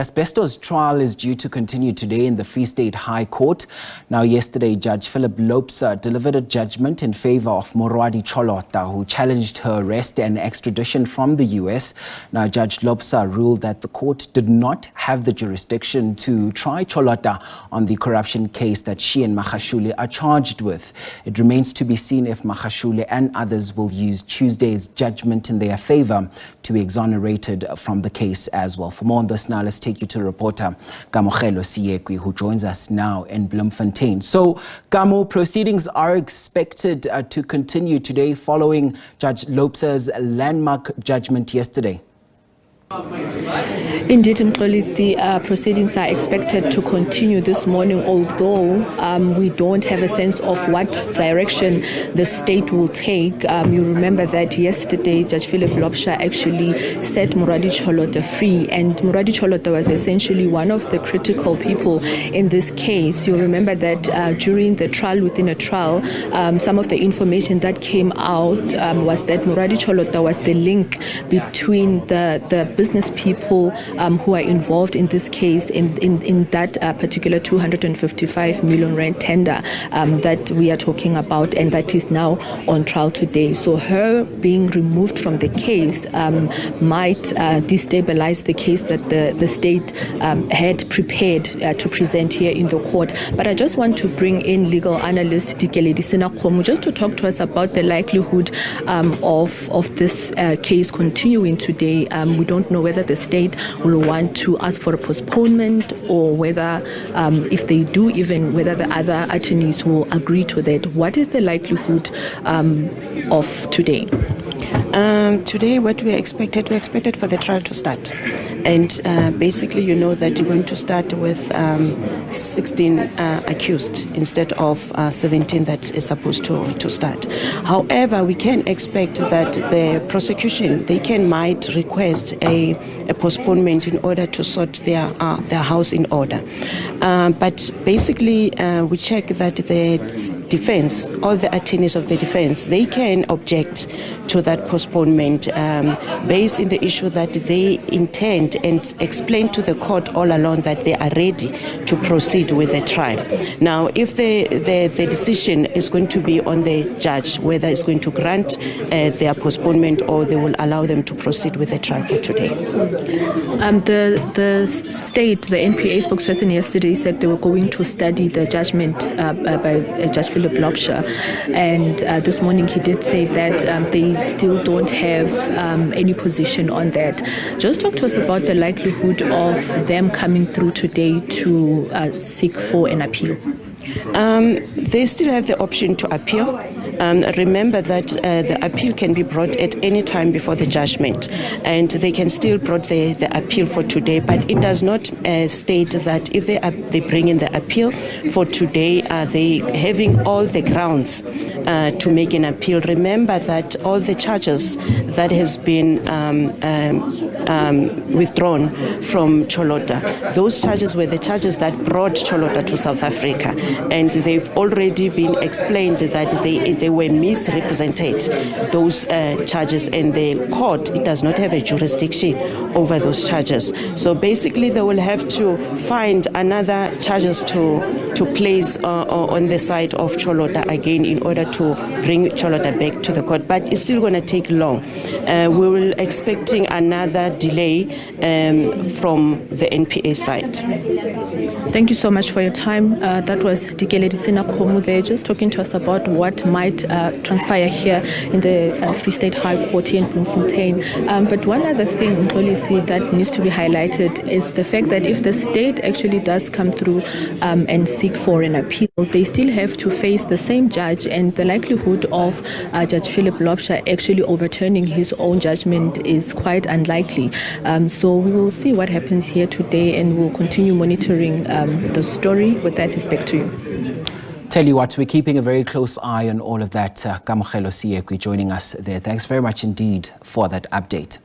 Asbestos trial is due to continue today in the Free State High Court. Now, yesterday, Judge Philip Loubser delivered a judgment in favour of Moroadi Cholota, who challenged her arrest and extradition from the US. Now, Judge Loubser ruled that the court did not have the jurisdiction to try Cholota on the corruption case that she and Magashule are charged with. It remains to be seen if Magashule and others will use Tuesday's judgment in their favour to be exonerated from the case as well. For more on this now, let's take you to reporter Kamogelo Seekoei, who joins us now in Bloemfontein. So, Kamo, proceedings are expected to continue today following Judge Loubser's landmark judgment yesterday. Indeed, the proceedings are expected to continue this morning, although we don't have a sense of what direction the state will take. You remember that yesterday Judge Philip Loubser actually set Moroadi Cholota free, and Moroadi Cholota was essentially one of the critical people in this case. You remember that during the trial within a trial, some of the information that came out was that Moroadi Cholota was the link between the business people who are involved in this case in that particular 255 million rand tender that we are talking about, and that is now on trial today. So her being removed from the case might destabilize the case that the state had prepared to present here in the court. But I just want to bring in legal analyst Magashule Seekoei just to talk to us about the likelihood of this case continuing today. We don't know whether the state will want to ask for a postponement, or whether if they do, even whether the other attorneys will agree to that. What is the likelihood of today? Today, what we expected for the trial to start. And basically, you know that we're going to start with 16 accused instead of 17 that is supposed to start. However, we can expect that the prosecution, might request a postponement in order to sort their house in order. But basically, we check that the defense, all the attorneys of the defense, they can object to that postponement based in the issue that they intend and explain to the court all along that they are ready to proceed with the trial. Now, if the decision is going to be on the judge, whether it's going to grant their postponement or they will allow them to proceed with the trial for today. The state, the NPA spokesperson yesterday said they were going to study the judgment by Judge Philip Loubser, and this morning he did say that they still don't have any position on that. Just talk to us about the likelihood of them coming through today to seek for an appeal. They still have the option to appeal. Remember that the appeal can be brought at any time before the judgment, and they can still bring the appeal for today, but it does not state that if they bring in the appeal for today, are they having all the grounds to make an appeal. Remember that all the charges that has been withdrawn from Cholota, those charges were the charges that brought Cholota to South Africa, and they've already been explained that they were misrepresented, those charges, and the court, it does not have a jurisdiction over those charges. So basically they will have to find another charges to place on the side of Cholota again in order to bring Cholota back to the court, but it's still going to take long. We will expecting another delay from the NPA side. Thank you so much for your time. That was Magashule Seekoei there, just talking to us about what might transpire here in the Free State High Court here in Bloemfontein. But one other thing, policy that needs to be highlighted is the fact that if the state actually does come through and seek for an appeal, they still have to face the same judge, and the likelihood of Judge Philip Loubser actually overturning his own judgment is quite unlikely. So we will see what happens here today, and we'll continue monitoring the story. With that, is back to you. Tell you what, we're keeping a very close eye on all of that. Kamogelo Seekoei joining us there. Thanks very much indeed for that update.